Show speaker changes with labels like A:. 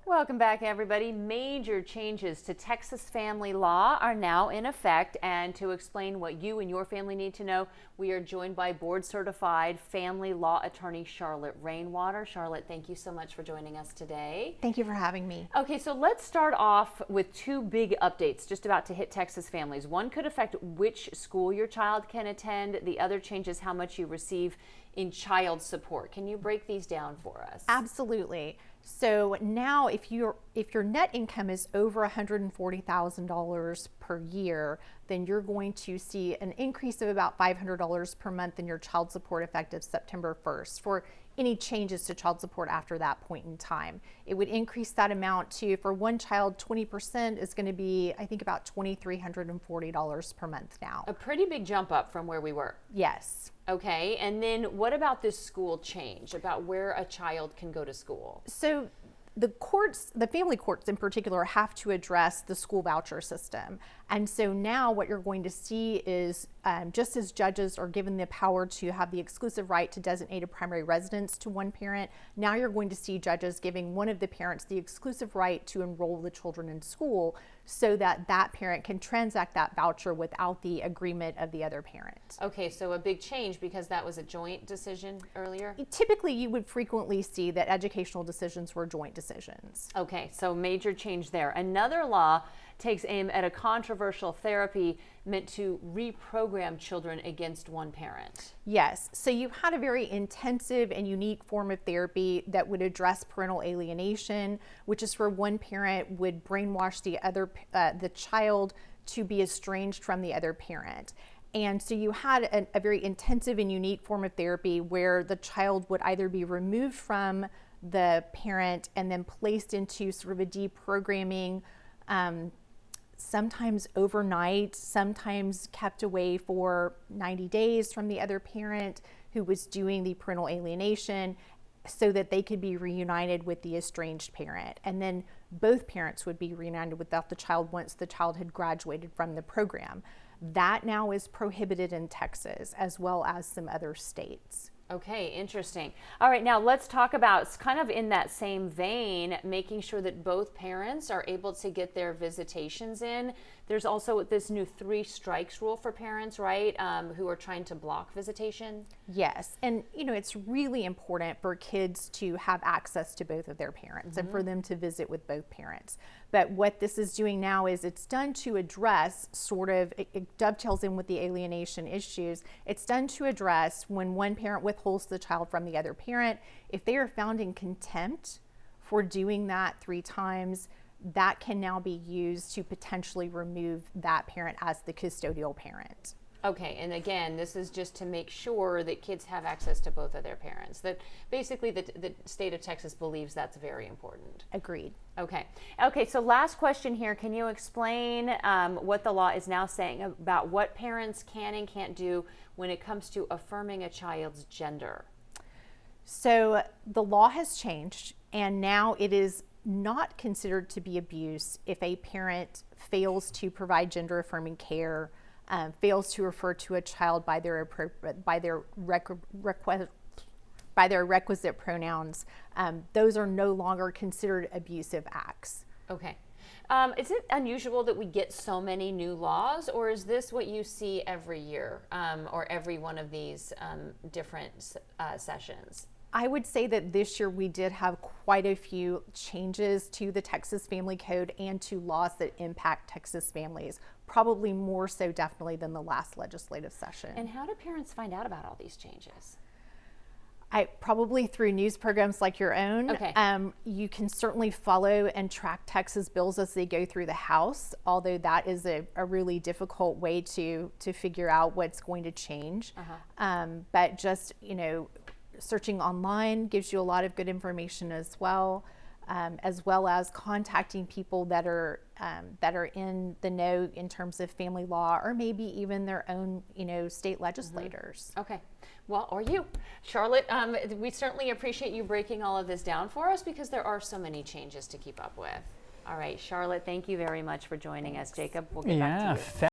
A: Welcome back, everybody. Major changes to Texas family law are now in effect, and to explain what you and your family need to know, we are joined by board-certified family law attorney Charlotte Rainwater. Charlotte, thank you so much for joining us today.
B: Thank you for having me.
A: Okay, so let's start off with two big updates just about to hit Texas families. One could affect which school your child can attend. The other changes how much you receive in child support. Can you break these down for us?
B: Absolutely. So now if your net income is over $140,000 per year, then you're going to see an increase of about $500 per month in your child support effective September 1st for any changes to child support after that point in time. It would increase that amount to, for one child, 20% is going to be, I think, about $2,340 per month now.
A: A pretty big jump up from where we were.
B: Yes.
A: Okay, and then what about this school change, about where a child can go to school?
B: So the courts, the family courts in particular, have to address the school voucher system. And so now what you're going to see is just as judges are given the power to have the exclusive right to designate a primary residence to one parent, now you're going to see judges giving one of the parents the exclusive right to enroll the children in school so that that parent can transact that voucher without the agreement of the other parent.
A: Okay, so a big change because that was a joint decision earlier?
B: Typically, you would frequently see that educational decisions were joint decisions.
A: Okay, so major change there. Another law takes aim at a controversial therapy meant to reprogram children against one parent.
B: Yes, so you had a very intensive and unique form of therapy that would address parental alienation, which is where one parent would brainwash the child to be estranged from the other parent. And so you had a very intensive and unique form of therapy where the child would either be removed from the parent and then placed into sort of a deprogramming, sometimes overnight, sometimes kept away for 90 days from the other parent who was doing the parental alienation so that they could be reunited with the estranged parent. And then both parents would be reunited without the child once the child had graduated from the program. That now is prohibited in Texas as well as some other states.
A: Okay, interesting. All right, now let's talk about, kind of in that same vein, making sure that both parents are able to get their visitations in. There's also this new 3 strikes rule for parents, right, who are trying to block visitation.
B: Yes, and it's really important for kids to have access to both of their parents and for them to visit with both parents. But what this is doing now is it's done to address it dovetails in with the alienation issues. It's done to address when one parent withholds the child from the other parent. If they are found in contempt for doing that 3 times, that can now be used to potentially remove that parent as the custodial parent.
A: Okay, and again, this is just to make sure that kids have access to both of their parents. That basically the state of Texas believes that's very important.
B: Agreed.
A: Okay, so last question here. Can you explain what the law is now saying about what parents can and can't do when it comes to affirming a child's gender?
B: So the law has changed, and now it is not considered to be abuse if a parent fails to provide gender affirming care, fails to refer to a child by their requisite pronouns. Those are no longer considered abusive acts.
A: Okay. Is it unusual that we get so many new laws, or is this what you see every year, or every one of these different sessions?
B: I would say that this year we did have quite a few changes to the Texas Family Code and to laws that impact Texas families, probably more so definitely than the last legislative session.
A: And how do parents find out about all these changes?
B: Probably through news programs like your own.
A: Okay.
B: You can certainly follow and track Texas bills as they go through the House, although that is a really difficult way to figure out what's going to change. But just, searching online gives you a lot of good information as well as contacting people that are in the know in terms of family law, or maybe even their own, state legislators.
A: Okay, well, or you, Charlotte. We certainly appreciate you breaking all of this down for us because there are so many changes to keep up with. All right, Charlotte, thank you very much for joining us. Jacob, we'll get back to you.